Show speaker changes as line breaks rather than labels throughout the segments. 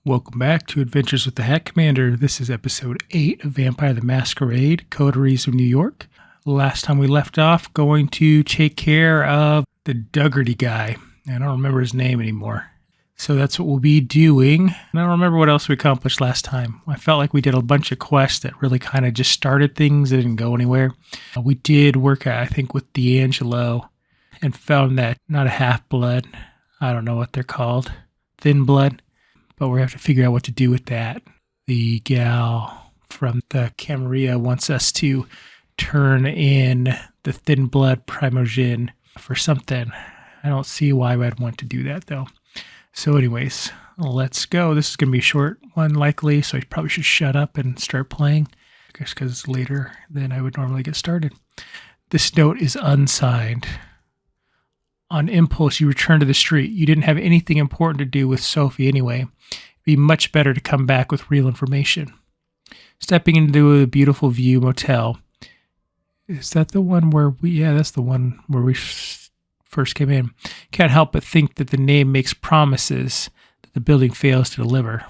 Welcome back to Adventures with the Hat Commander. This is episode 8 of Vampire the Masquerade Coteries of New York. Last time we left off going to take care of the Duggarty guy. I don't remember his name anymore. So that's what we'll be doing. And I don't remember what else we accomplished last time. I felt like we did a bunch of quests that really kind of just started things. They didn't go anywhere. We did work, I think, with D'Angelo and found that not a half-blood. I don't know what they're called. Thin blood. But we have to figure out what to do with that. The gal from the Camarilla wants us to turn in the thin blood Primogen for something. I don't see why I'd want to do that, though. So anyways, let's go. This is going to be a short one, likely, so I probably should shut up and start playing. I guess because it's later than I would normally get started. This note is unsigned. On impulse, you return to the street. You didn't have anything important to do with Sophie anyway. It'd be much better to come back with real information. Stepping into a beautiful view motel. Is that the one where that's the one where we first came in. Can't help but think that the name makes promises that the building fails to deliver.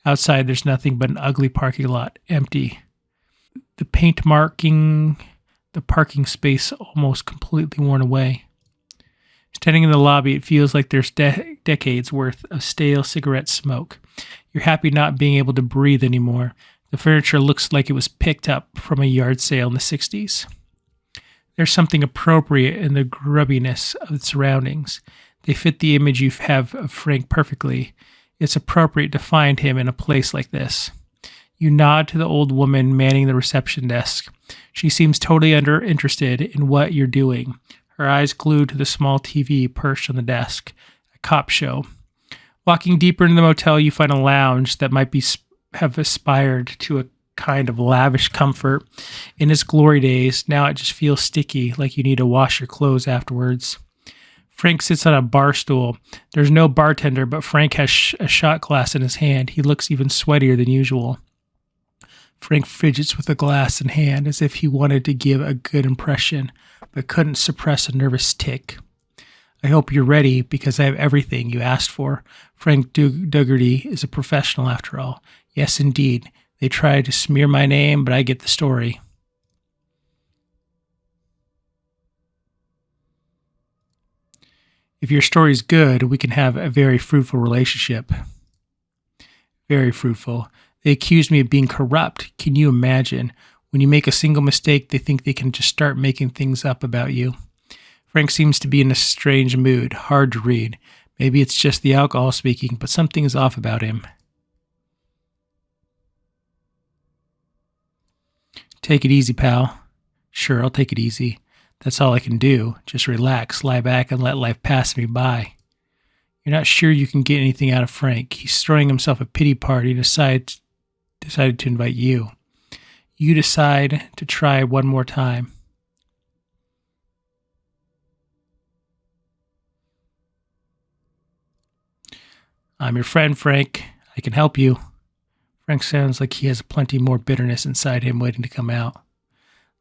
Outside, there's nothing but an ugly parking lot, empty. The paint marking the parking space almost completely worn away. Standing in the lobby, it feels like there's decades worth of stale cigarette smoke. You're happy not being able to breathe anymore. The furniture looks like it was picked up from a yard sale in the 60s. There's something appropriate in the grubbiness of the surroundings. They fit the image you have of Frank perfectly. It's appropriate to find him in a place like this. You nod to the old woman manning the reception desk. She seems totally interested in what you're doing. Her eyes glued to the small TV perched on the desk. A cop show. Walking deeper into the motel, you find a lounge that might have aspired to a kind of lavish comfort in its glory days. Now it just feels sticky, like you need to wash your clothes afterwards. Frank sits on a bar stool. There's no bartender, but Frank has a shot glass in his hand. He looks even sweatier than usual. Frank fidgets with the glass in hand as if he wanted to give a good impression, but couldn't suppress a nervous tick. I hope you're ready, because I have everything you asked for. Frank Duggarty is a professional after all. Yes, indeed. They tried to smear my name, but I get the story. If your story's good, we can have a very fruitful relationship. Very fruitful. They accused me of being corrupt. Can you imagine? When you make a single mistake, they think they can just start making things up about you. Frank seems to be in a strange mood, hard to read. Maybe it's just the alcohol speaking, but something is off about him. Take it easy, pal. Sure, I'll take it easy. That's all I can do. Just relax, lie back, and let life pass me by. You're not sure you can get anything out of Frank. He's throwing himself a pity party and decided to invite you. You decide to try one more time. I'm your friend, Frank. I can help you. Frank sounds like he has plenty more bitterness inside him waiting to come out.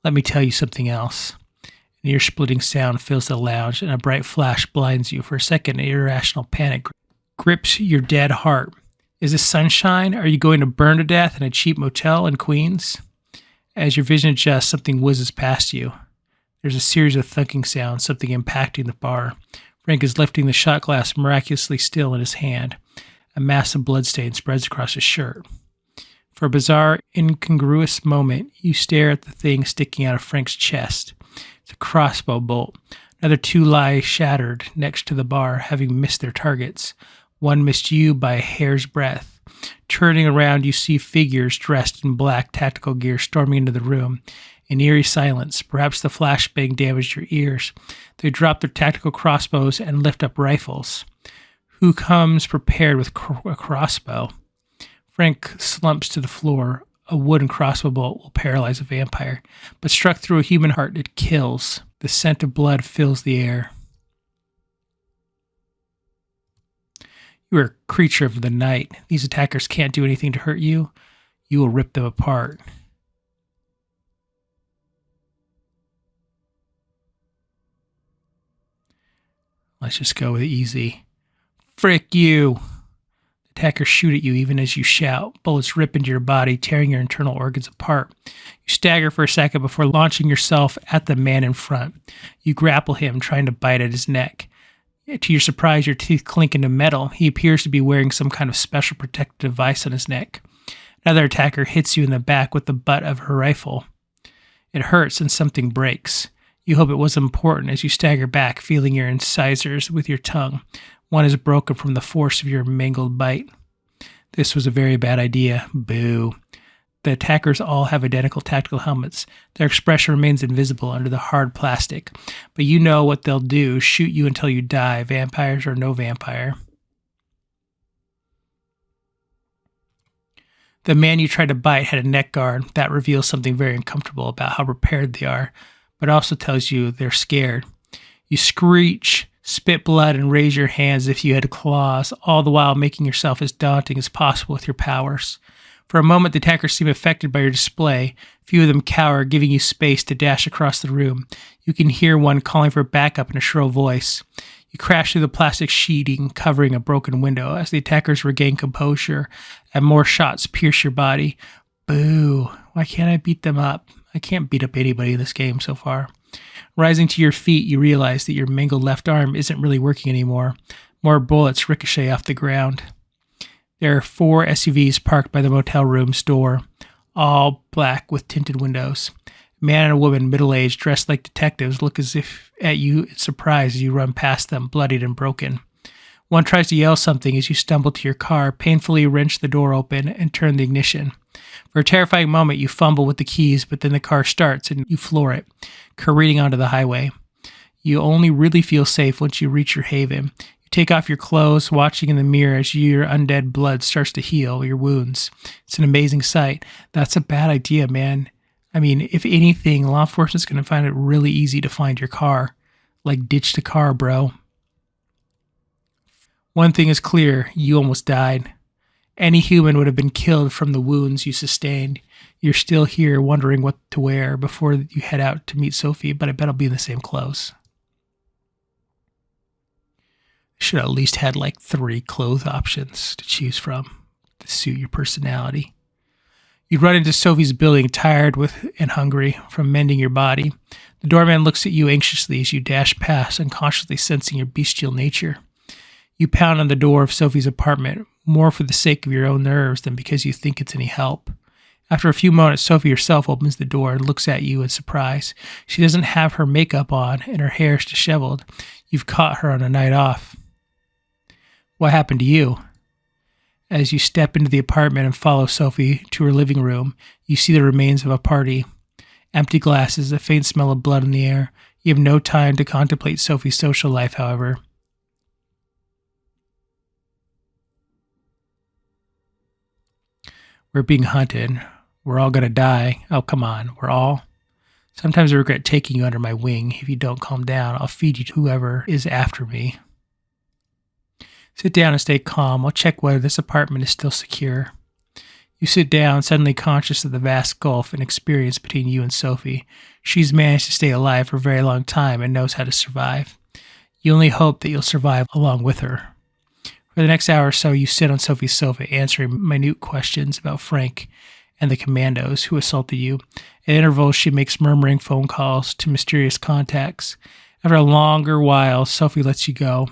Let me tell you something else. An ear-splitting sound fills the lounge, and a bright flash blinds you. For a second, an irrational panic grips your dead heart. Is this sunshine? Are you going to burn to death in a cheap motel in Queens? As your vision adjusts, something whizzes past you. There's a series of thunking sounds, something impacting the bar. Frank is lifting the shot glass miraculously still in his hand. A massive bloodstain spreads across his shirt. For a bizarre, incongruous moment, you stare at the thing sticking out of Frank's chest. It's a crossbow bolt. Another two lie shattered next to the bar, having missed their targets. One missed you by a hair's breadth. Turning around, you see figures dressed in black tactical gear storming into the room. In eerie silence, perhaps the flashbang damaged your ears. They drop their tactical crossbows and lift up rifles. Who comes prepared with a crossbow? Frank slumps to the floor. A wooden crossbow bolt will paralyze a vampire, but struck through a human heart, it kills. The scent of blood fills the air. You are a creature of the night. These attackers can't do anything to hurt you. You will rip them apart. Let's just go with easy. Frick you. The attackers shoot at you even as you shout. Bullets rip into your body, tearing your internal organs apart. You stagger for a second before launching yourself at the man in front. You grapple him, trying to bite at his neck. To your surprise, your teeth clink into metal. He appears to be wearing some kind of special protective device on his neck. Another attacker hits you in the back with the butt of her rifle. It hurts and something breaks. You hope it wasn't important as you stagger back, feeling your incisors with your tongue. One is broken from the force of your mangled bite. This was a very bad idea. Boo. The attackers all have identical tactical helmets. Their expression remains invisible under the hard plastic. But you know what they'll do, shoot you until you die, vampires or no vampire. The man you tried to bite had a neck guard. That reveals something very uncomfortable about how prepared they are, but also tells you they're scared. You screech, spit blood, and raise your hands as if you had claws, all the while making yourself as daunting as possible with your powers. For a moment, the attackers seem affected by your display. Few of them cower, giving you space to dash across the room. You can hear one calling for backup in a shrill voice. You crash through the plastic sheeting covering a broken window as the attackers regain composure and more shots pierce your body. Boo. Why can't I beat them up? I can't beat up anybody in this game so far. Rising to your feet, you realize that your mangled left arm isn't really working anymore. More bullets ricochet off the ground. There are 4 SUVs parked by the motel room's door, all black with tinted windows. A man and a woman, middle-aged, dressed like detectives, look as if at you in surprise as you run past them, bloodied and broken. One tries to yell something as you stumble to your car, painfully wrench the door open, and turn the ignition. For a terrifying moment, you fumble with the keys, but then the car starts and you floor it, careening onto the highway. You only really feel safe once you reach your haven. You take off your clothes, watching in the mirror as your undead blood starts to heal your wounds. It's an amazing sight. That's a bad idea, man. I mean, if anything, law enforcement's going to find it really easy to find your car. Like, ditch the car, bro. One thing is clear, you almost died. Any human would have been killed from the wounds you sustained. You're still here wondering what to wear before you head out to meet Sophie, but I bet I'll be in the same clothes. Should have at least had like 3 clothes options to choose from to suit your personality. You run into Sophie's building, tired and hungry from mending your body. The doorman looks at you anxiously as you dash past, unconsciously sensing your bestial nature. You pound on the door of Sophie's apartment, more for the sake of your own nerves than because you think it's any help. After a few moments, Sophie herself opens the door and looks at you in surprise. She doesn't have her makeup on, and her hair is disheveled. You've caught her on a night off. What happened to you? As you step into the apartment and follow Sophie to her living room, you see the remains of a party. Empty glasses, a faint smell of blood in the air. You have no time to contemplate Sophie's social life, however. We're being hunted. We're all going to die. Oh, come on. We're all. Sometimes I regret taking you under my wing. If you don't calm down, I'll feed you to whoever is after me. Sit down and stay calm. I'll check whether this apartment is still secure. You sit down, suddenly conscious of the vast gulf in experience between you and Sophie. She's managed to stay alive for a very long time and knows how to survive. You only hope that you'll survive along with her. For the next hour or so, you sit on Sophie's sofa, answering minute questions about Frank and the commandos who assaulted you. At intervals, she makes murmuring phone calls to mysterious contacts. After a longer while, Sophie lets you go.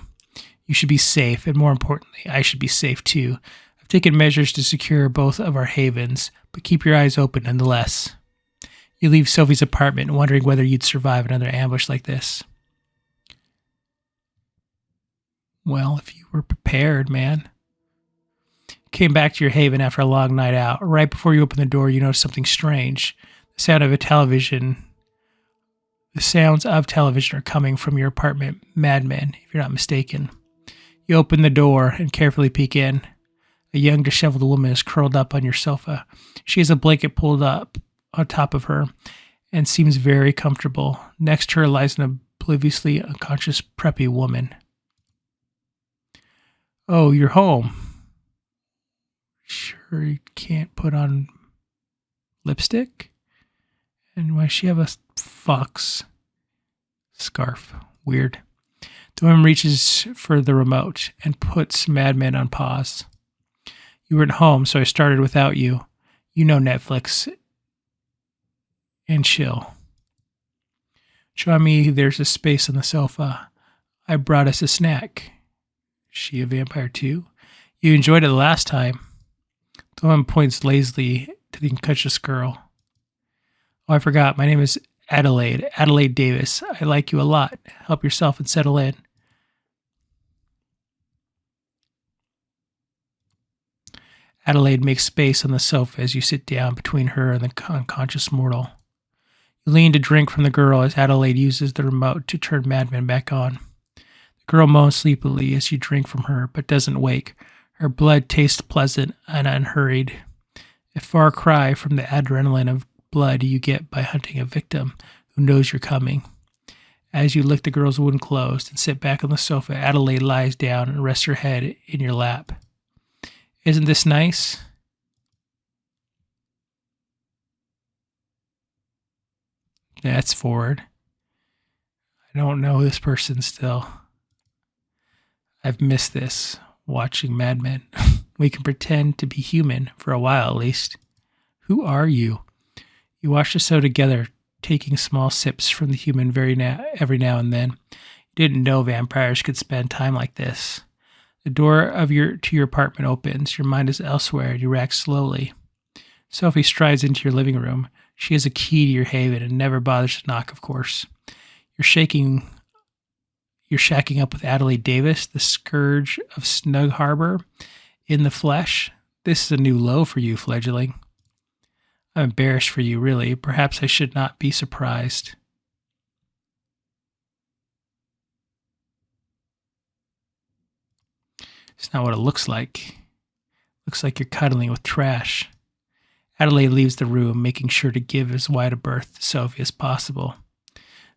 You should be safe, and more importantly, I should be safe too. I've taken measures to secure both of our havens, but keep your eyes open nonetheless. You leave Sophie's apartment, wondering whether you'd survive another ambush like this. Well, if you were prepared, man. You came back to your haven after a long night out. Right before you open the door, you notice something strange. The sounds of television are coming from your apartment, madmen, if you're not mistaken. You open the door and carefully peek in. A young, disheveled woman is curled up on your sofa. She has a blanket pulled up on top of her and seems very comfortable. Next to her lies an obliviously unconscious, preppy woman. Oh, you're home. Sure you can't put on lipstick? And why does she have a fox scarf? Weird. The woman reaches for the remote and puts Madman on pause. You weren't home, so I started without you. You know Netflix and chill. Show me there's a space on the sofa. I brought us a snack. She a vampire too? You enjoyed it the last time. The woman points lazily to the unconscious girl. Oh, I forgot. My name is Adelaide. Adelaide Davis. I like you a lot. Help yourself and settle in. Adelaide makes space on the sofa as you sit down between her and the unconscious mortal. You lean to drink from the girl as Adelaide uses the remote to turn Mad Men back on. The girl moans sleepily as you drink from her, but doesn't wake. Her blood tastes pleasant and unhurried. A far cry from the adrenaline of blood you get by hunting a victim who knows you're coming. As you lick the girl's wound closed and sit back on the sofa, Adelaide lies down and rests her head in your lap. Isn't this nice? That's forward. I don't know this person still. I've missed this, watching Mad Men. We can pretend to be human, for a while at least. Who are you? You watch the show together, taking small sips from the human every now and then. You didn't know vampires could spend time like this. The door to your apartment opens. Your mind is elsewhere, and you react slowly. Sophie strides into your living room. She has a key to your haven and never bothers to knock, of course. You're shacking up with Adelaide Davis, the scourge of Snug Harbor, in the flesh. This is a new low for you, fledgling. I'm embarrassed for you, really. Perhaps I should not be surprised. It's not what it looks like. Looks like you're cuddling with trash. Adelaide leaves the room, making sure to give as wide a berth to Sophie as possible.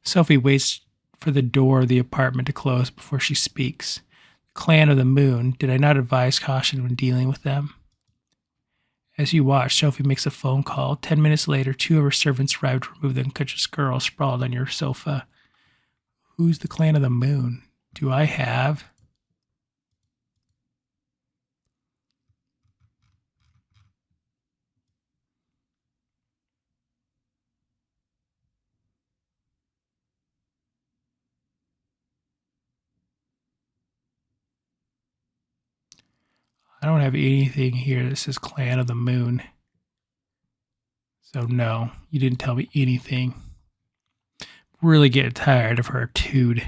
Sophie waits for the door of the apartment to close before she speaks. The Clan of the Moon, did I not advise caution when dealing with them? As you watch, Sophie makes a phone call. 10 minutes later, 2 of her servants arrive to remove the unconscious girl sprawled on your sofa. Who's the Clan of the Moon? Do I have? I don't have anything here that says Clan of the Moon. So no, you didn't tell me anything. Really getting tired of her attitude,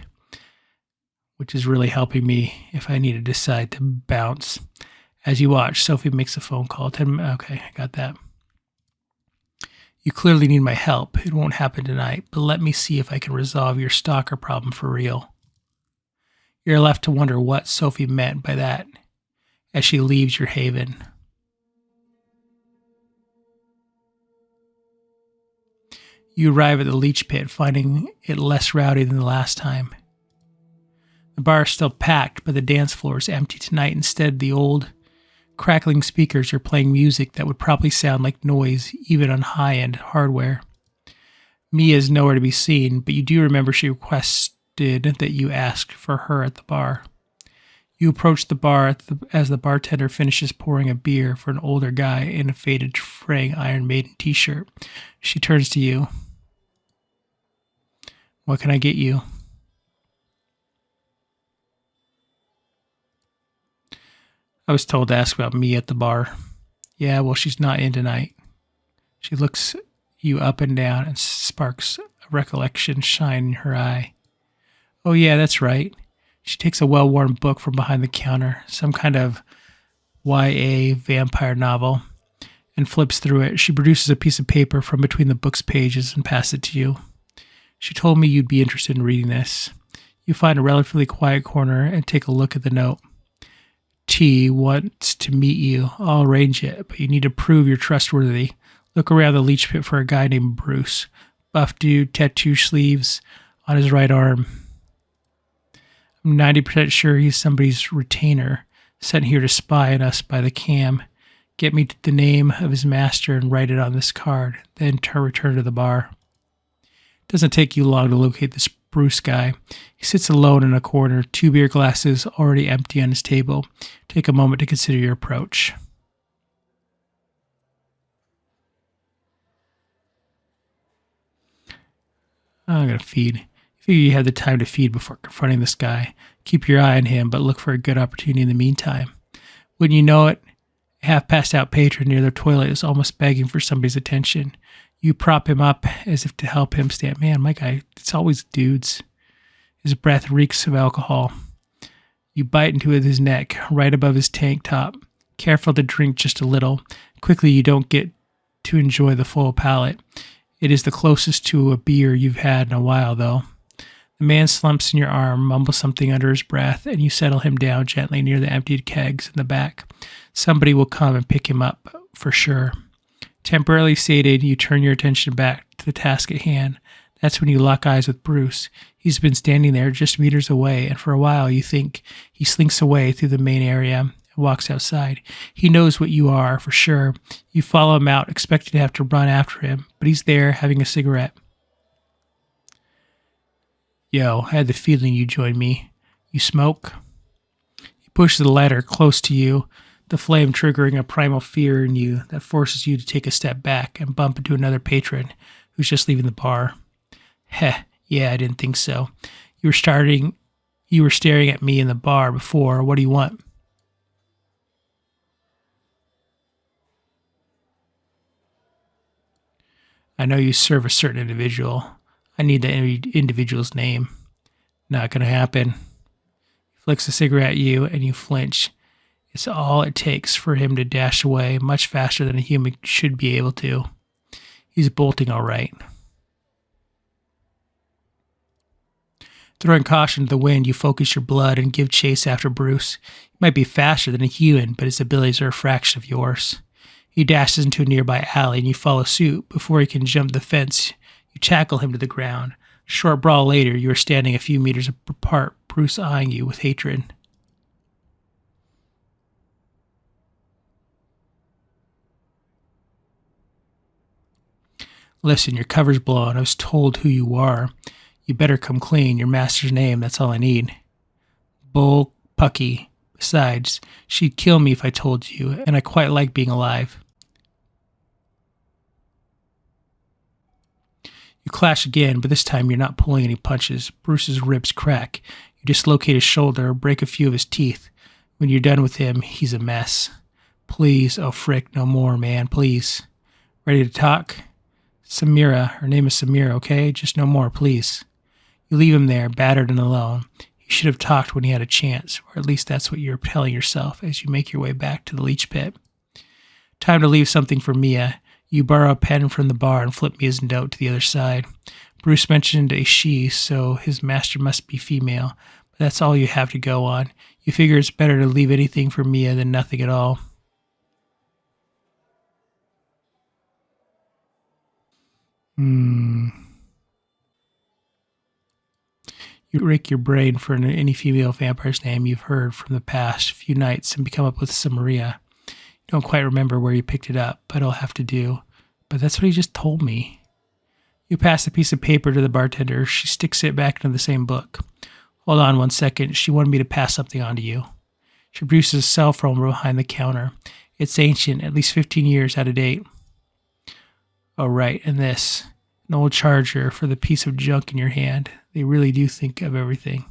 which is really helping me if I need to decide to bounce. As you watch, Sophie makes a phone call. Okay, I got that. You clearly need my help. It won't happen tonight, but let me see if I can resolve your stalker problem for real. You're left to wonder what Sophie meant by that as she leaves your haven. You arrive at the leech pit, finding it less rowdy than the last time. The bar is still packed, but the dance floor is empty tonight. Instead, the old, crackling speakers are playing music that would probably sound like noise, even on high-end hardware. Mia is nowhere to be seen, but you do remember she requested that you ask for her at the bar. You approach the bar as the bartender finishes pouring a beer for an older guy in a faded fraying Iron Maiden t-shirt. She turns to you. What can I get you? I was told to ask about me at the bar. Yeah, well, she's not in tonight. She looks you up and down and sparks a recollection shine in her eye. Oh yeah, that's right. She takes a well-worn book from behind the counter, some kind of YA vampire novel, and flips through it. She produces a piece of paper from between the book's pages and passes it to you. She told me you'd be interested in reading this. You find a relatively quiet corner and take a look at the note. T wants to meet you. I'll arrange it, but you need to prove you're trustworthy. Look around the leech pit for a guy named Bruce. Buff dude, tattoo sleeves on his right arm. I'm 90% sure he's somebody's retainer, sent here to spy on us by the cam. Get me the name of his master and write it on this card, then return to the bar. It doesn't take you long to locate this Bruce guy. He sits alone in a corner, 2 beer glasses already empty on his table. Take a moment to consider your approach. I'm going to feed. You figure you have the time to feed before confronting this guy. Keep your eye on him, but look for a good opportunity in the meantime. Wouldn't you know it, a half-passed-out patron near the toilet is almost begging for somebody's attention. You prop him up as if to help him stand. Man, my guy, it's always dudes. His breath reeks of alcohol. You bite into his neck, right above his tank top. Careful to drink just a little. Quickly, you don't get to enjoy the full palate. It is the closest to a beer you've had in a while, though. The man slumps in your arm, mumbles something under his breath, and you settle him down gently near the emptied kegs in the back. Somebody will come and pick him up, for sure. Temporarily sated, you turn your attention back to the task at hand. That's when you lock eyes with Bruce. He's been standing there just meters away, and for a while you think he slinks away through the main area and walks outside. He knows what you are, for sure. You follow him out, expecting to have to run after him, but he's there having a cigarette. Yo, I had the feeling you'd join me. You smoke? He pushes the lighter close to you, the flame triggering a primal fear in you that forces you to take a step back and bump into another patron who's just leaving the bar. Heh, yeah, I didn't think so. You were staring at me in the bar before. What do you want? I know you serve a certain individual. I need the individual's name. Not gonna happen. He flicks a cigarette at you and you flinch. It's all it takes for him to dash away much faster than a human should be able to. He's bolting all right. Throwing caution to the wind, you focus your blood and give chase after Bruce. He might be faster than a human, but his abilities are a fraction of yours. He dashes into a nearby alley and you follow suit. Before he can jump the fence, you tackle him to the ground. A short brawl later, you are standing a few meters apart, Bruce eyeing you with hatred. Listen, your cover's blown. I was told who you are. You better come clean. Your master's name, that's all I need. Bull Pucky. Besides, she'd kill me if I told you, and I quite like being alive. You clash again, but this time you're not pulling any punches. Bruce's ribs crack. You dislocate his shoulder, break a few of his teeth. When you're done with him, he's a mess. Please, oh frick, no more, man, please. Ready to talk? Samira, her name is Samira, okay? Just no more, please. You leave him there, battered and alone. He should have talked when he had a chance, or at least that's what you're telling yourself as you make your way back to the leech pit. Time to leave something for Mia. You borrow a pen from the bar and flip Mia's note to the other side. Bruce mentioned a she, so his master must be female, but that's all you have to go on. You figure it's better to leave anything for Mia than nothing at all. You rake your brain for any female vampire's name you've heard from the past few nights and come up with some Maria. You don't quite remember where you picked it up, but it'll have to do. But that's what he just told me. You pass a piece of paper to the bartender. She sticks it back into the same book. Hold on 1 second. She wanted me to pass something on to you. She produces a cell phone behind the counter. It's ancient, at least 15 years out of date. Oh, right, and this. An old charger for the piece of junk in your hand. They really do think of everything.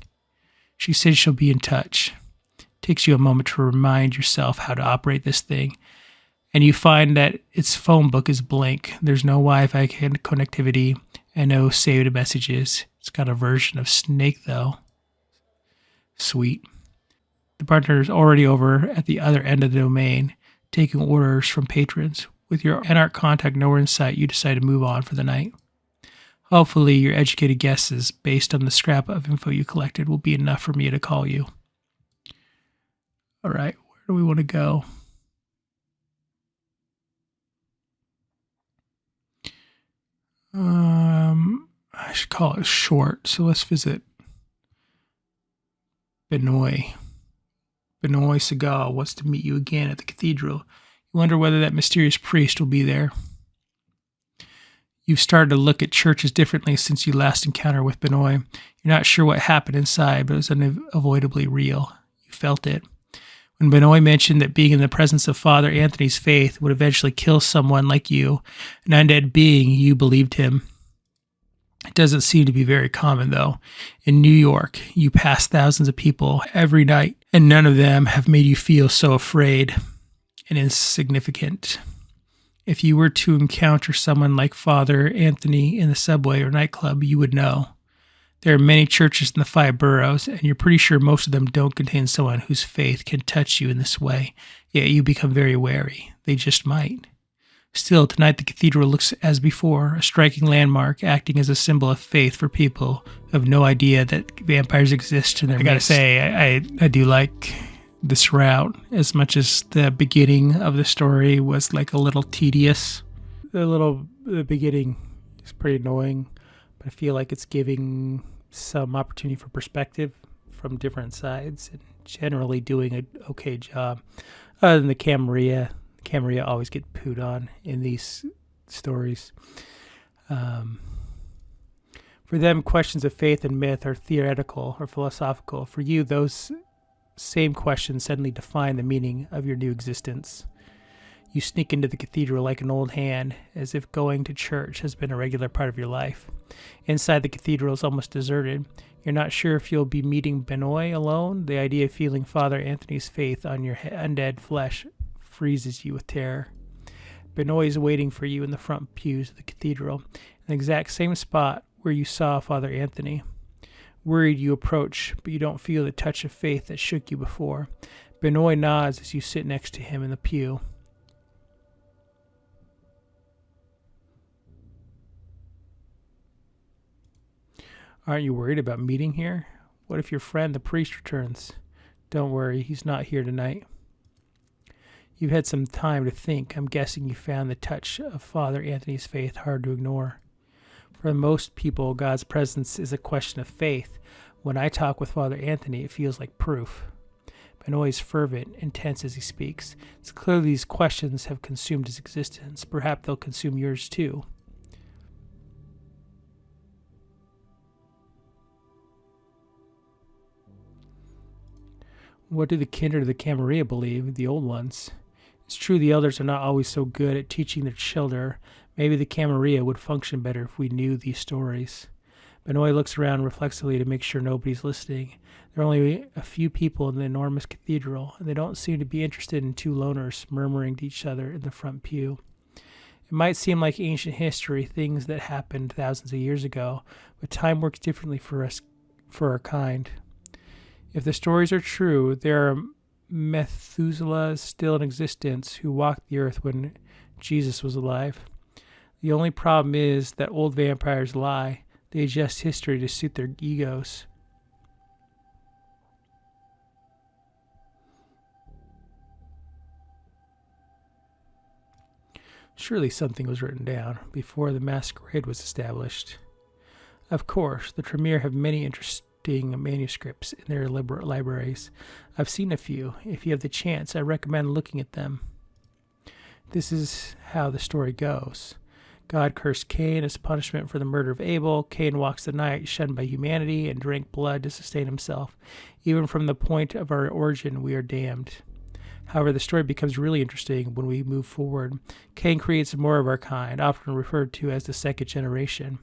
She says she'll be in touch. It takes you a moment to remind yourself how to operate this thing, and you find that its phone book is blank. There's no Wi-Fi connectivity and no saved messages. It's got a version of Snake, though. Sweet. The bartender is already over at the other end of the domain, taking orders from patrons. With your anarch contact nowhere in sight, you decide to move on for the night. Hopefully, your educated guesses, based on the scrap of info you collected, will be enough for me to call you. All right, where do we want to go? I should call it short, so let's visit Benoit. Benoit Segal wants to meet you again at the cathedral. You wonder whether that mysterious priest will be there. You've started to look at churches differently since you last encountered with Benoit. You're not sure what happened inside, but it was unavoidably real. You felt it. When Benoit mentioned that being in the presence of Father Anthony's faith would eventually kill someone like you, an undead being, you believed him. It doesn't seem to be very common, though. In New York, you pass thousands of people every night, and none of them have made you feel so afraid and insignificant. If you were to encounter someone like Father Anthony in the subway or nightclub, you would know. There are many churches in the 5 boroughs, and you're pretty sure most of them don't contain someone whose faith can touch you in this way, yet you become very wary. They just might. Still, tonight the cathedral looks as before, a striking landmark acting as a symbol of faith for people who have no idea that vampires exist in their midst. I gotta say, I do like this route as much as the beginning of the story was like a little tedious. The beginning is pretty annoying, but I feel like it's giving some opportunity for perspective from different sides and generally doing an okay job. Other than the Camarilla always get pooed on in these stories. For them, questions of faith and myth are theoretical or philosophical. For you, those same questions suddenly define the meaning of your new existence. You sneak into the cathedral like an old hand, as if going to church has been a regular part of your life. Inside, the cathedral is almost deserted. You're not sure if you'll be meeting Benoit alone. The idea of feeling Father Anthony's faith on your undead flesh freezes you with terror. Benoit is waiting for you in the front pews of the cathedral, in the exact same spot where you saw Father Anthony. Worried, you approach, but you don't feel the touch of faith that shook you before. Benoit nods as you sit next to him in the pew. Aren't you worried about meeting here? What if your friend, the priest, returns? Don't worry, he's not here tonight. You've had some time to think. I'm guessing you found the touch of Father Anthony's faith hard to ignore. For most people, God's presence is a question of faith. When I talk with Father Anthony, it feels like proof. Benoit is fervent and tense as he speaks. It's clear these questions have consumed his existence. Perhaps they'll consume yours too. What do the kindred of the Camarilla believe, the old ones? It's true the elders are not always so good at teaching their children. Maybe the Camarilla would function better if we knew these stories. Benoit looks around reflexively to make sure nobody's listening. There are only a few people in the enormous cathedral, and they don't seem to be interested in 2 loners murmuring to each other in the front pew. It might seem like ancient history, things that happened thousands of years ago, but time works differently for us, for our kind. If the stories are true, there are Methuselahs still in existence who walked the earth when Jesus was alive. The only problem is that old vampires lie. They adjust history to suit their egos. Surely something was written down before the Masquerade was established. Of course, the Tremere have many interesting manuscripts in their libraries. I've seen a few. If you have the chance, I recommend looking at them. This is how the story goes. God cursed Cain as punishment for the murder of Abel. Cain walks the night, shunned by humanity, and drank blood to sustain himself. Even from the point of our origin, we are damned. However, the story becomes really interesting when we move forward. Cain creates more of our kind, often referred to as the second generation.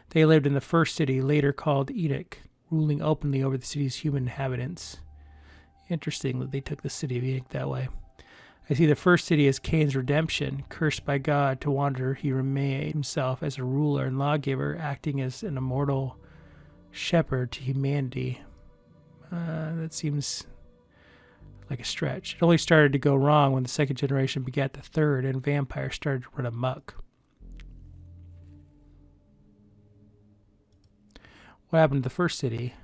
They lived in the first city, later called Enoch, ruling openly over the city's human inhabitants. Interesting that they took the city of Enoch that way. I see the first city as Cain's redemption. Cursed by God to wander, he remained himself as a ruler and lawgiver, acting as an immortal shepherd to humanity. That seems like a stretch. It only started to go wrong when the second generation begat the third, and vampires started to run amok. What happened to the first city?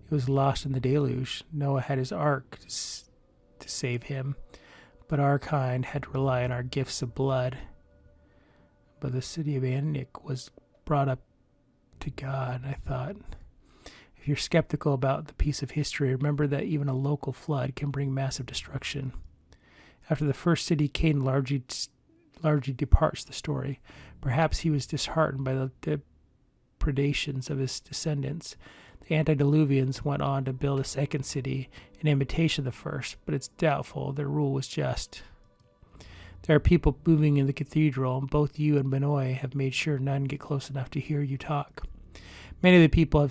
It was lost in the deluge. Noah had his ark to save him, but our kind had to rely on our gifts of blood. But the city of Enoch was brought up to God, I thought. If you're skeptical about the piece of history, remember that even a local flood can bring massive destruction. After the first city, Cain largely departs the story. Perhaps he was disheartened by the predations of his descendants. The antediluvians went on to build a second city in imitation of the first, but it's doubtful their rule was just. There are people moving in the cathedral, and both you and Benoit have made sure none get close enough to hear you talk. Many of the people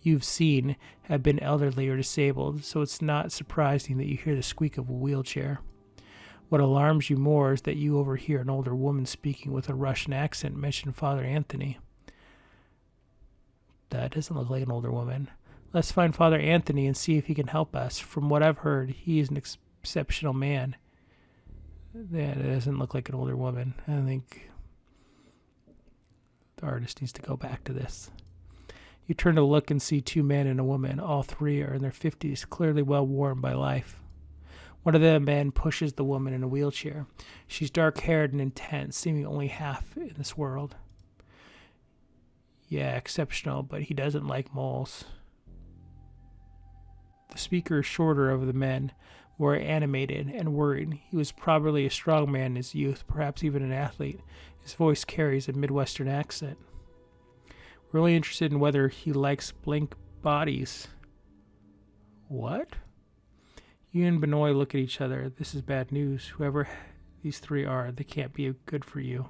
you've seen have been elderly or disabled, so it's not surprising that you hear the squeak of a wheelchair. What alarms you more is that you overhear an older woman speaking with a Russian accent mention Father Anthony. That doesn't look like an older woman. Let's find Father Anthony and see if he can help us. From what I've heard, he is an exceptional man. That doesn't look like an older woman. I think the artist needs to go back to this. You turn to look and see two men and a woman. All three are in their 50s, clearly well worn by life. One of the men pushes the woman in a wheelchair. She's dark-haired and intense, seeming only half in this world. Yeah, exceptional, but he doesn't like moles. The speaker is shorter of the men, were animated and worried. He was probably a strong man in his youth, perhaps even an athlete. His voice carries a Midwestern accent. We're really interested in whether he likes blank bodies. What? You and Benoit look at each other. This is bad news. Whoever these three are, they can't be good for you.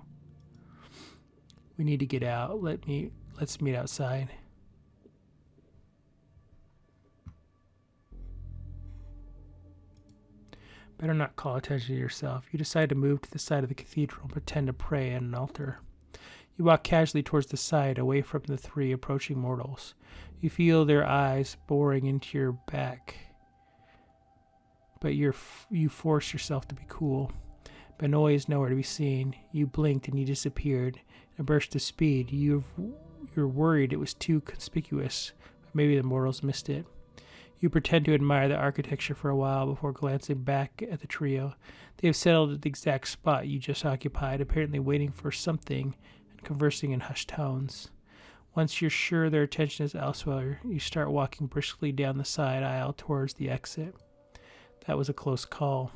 We need to get out. Let's meet outside. Better not call attention to yourself. You decide to move to the side of the cathedral and pretend to pray at an altar. You walk casually towards the side, away from the three approaching mortals. You feel their eyes boring into your back, but you force yourself to be cool. Benoit is nowhere to be seen. You blinked and he disappeared. In a burst of speed, you're worried it was too conspicuous, but maybe the mortals missed it. You pretend to admire the architecture for a while before glancing back at the trio. They have settled at the exact spot you just occupied, apparently waiting for something and conversing in hushed tones. Once you're sure their attention is elsewhere, you start walking briskly down the side aisle towards the exit. That was a close call.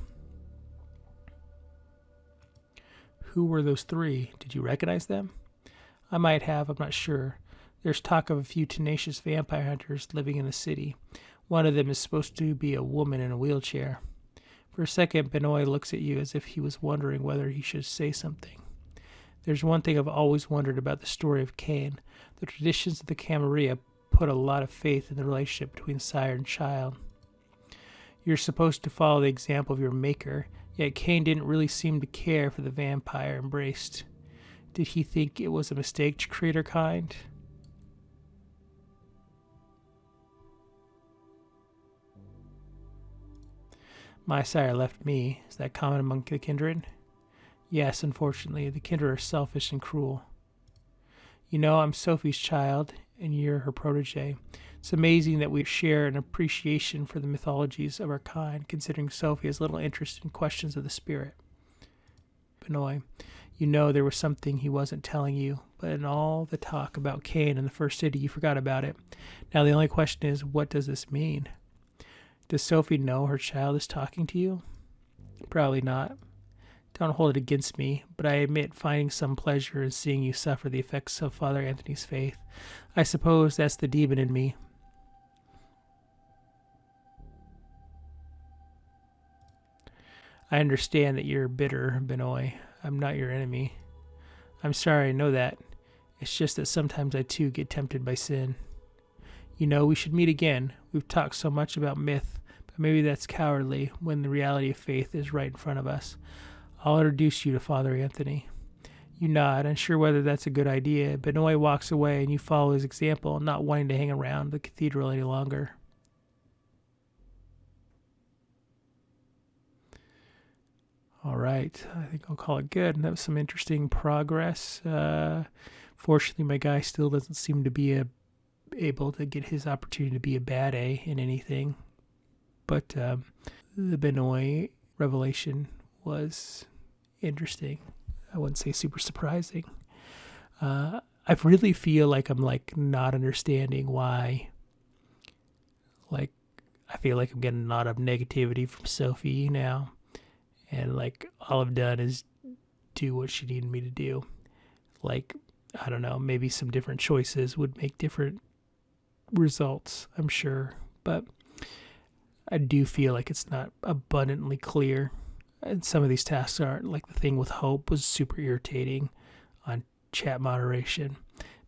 Who were those three? Did you recognize them? I might have, I'm not sure. There's talk of a few tenacious vampire hunters living in the city. One of them is supposed to be a woman in a wheelchair. For a second, Benoit looks at you as if he was wondering whether he should say something. There's one thing I've always wondered about the story of Cain. The traditions of the Camarilla put a lot of faith in the relationship between sire and child. You're supposed to follow the example of your maker, yet Cain didn't really seem to care for the vampire embraced. Did he think it was a mistake to create her kind? My sire left me. Is that common among the kindred? Yes, unfortunately. The kindred are selfish and cruel. You know, I'm Sophie's child, and you're her protege. It's amazing that we share an appreciation for the mythologies of our kind, considering Sophie has little interest in questions of the spirit. Benoit, you know there was something he wasn't telling you, but in all the talk about Cain in the first city, you forgot about it. Now the only question is, what does this mean? Does Sophie know her child is talking to you? Probably not. Don't hold it against me, but I admit finding some pleasure in seeing you suffer the effects of Father Anthony's faith. I suppose that's the demon in me. I understand that you're bitter, Benoit. I'm not your enemy. I'm sorry, I know that. It's just that sometimes I too get tempted by sin. You know, we should meet again. We've talked so much about myth, but maybe that's cowardly when the reality of faith is right in front of us. I'll introduce you to Father Anthony. You nod, unsure whether that's a good idea. Benoit walks away and you follow his example, not wanting to hang around the cathedral any longer. All right, I think I'll call it good. That was some interesting progress. Fortunately, my guy still doesn't seem to be able to get his opportunity to be a bad A in anything. But the Benoit revelation was interesting. I wouldn't say super surprising. I really feel like I'm not understanding why. I feel like I'm getting a lot of negativity from Sophie now. And all I've done is do what she needed me to do. I don't know, maybe some different choices would make different results, I'm sure. But I do feel like it's not abundantly clear. And some of these tasks aren't. Like the thing with Hope was super irritating on chat moderation.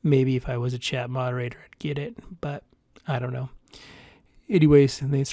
Maybe if I was a chat moderator, I'd get it, but I don't know. Anyways, thanks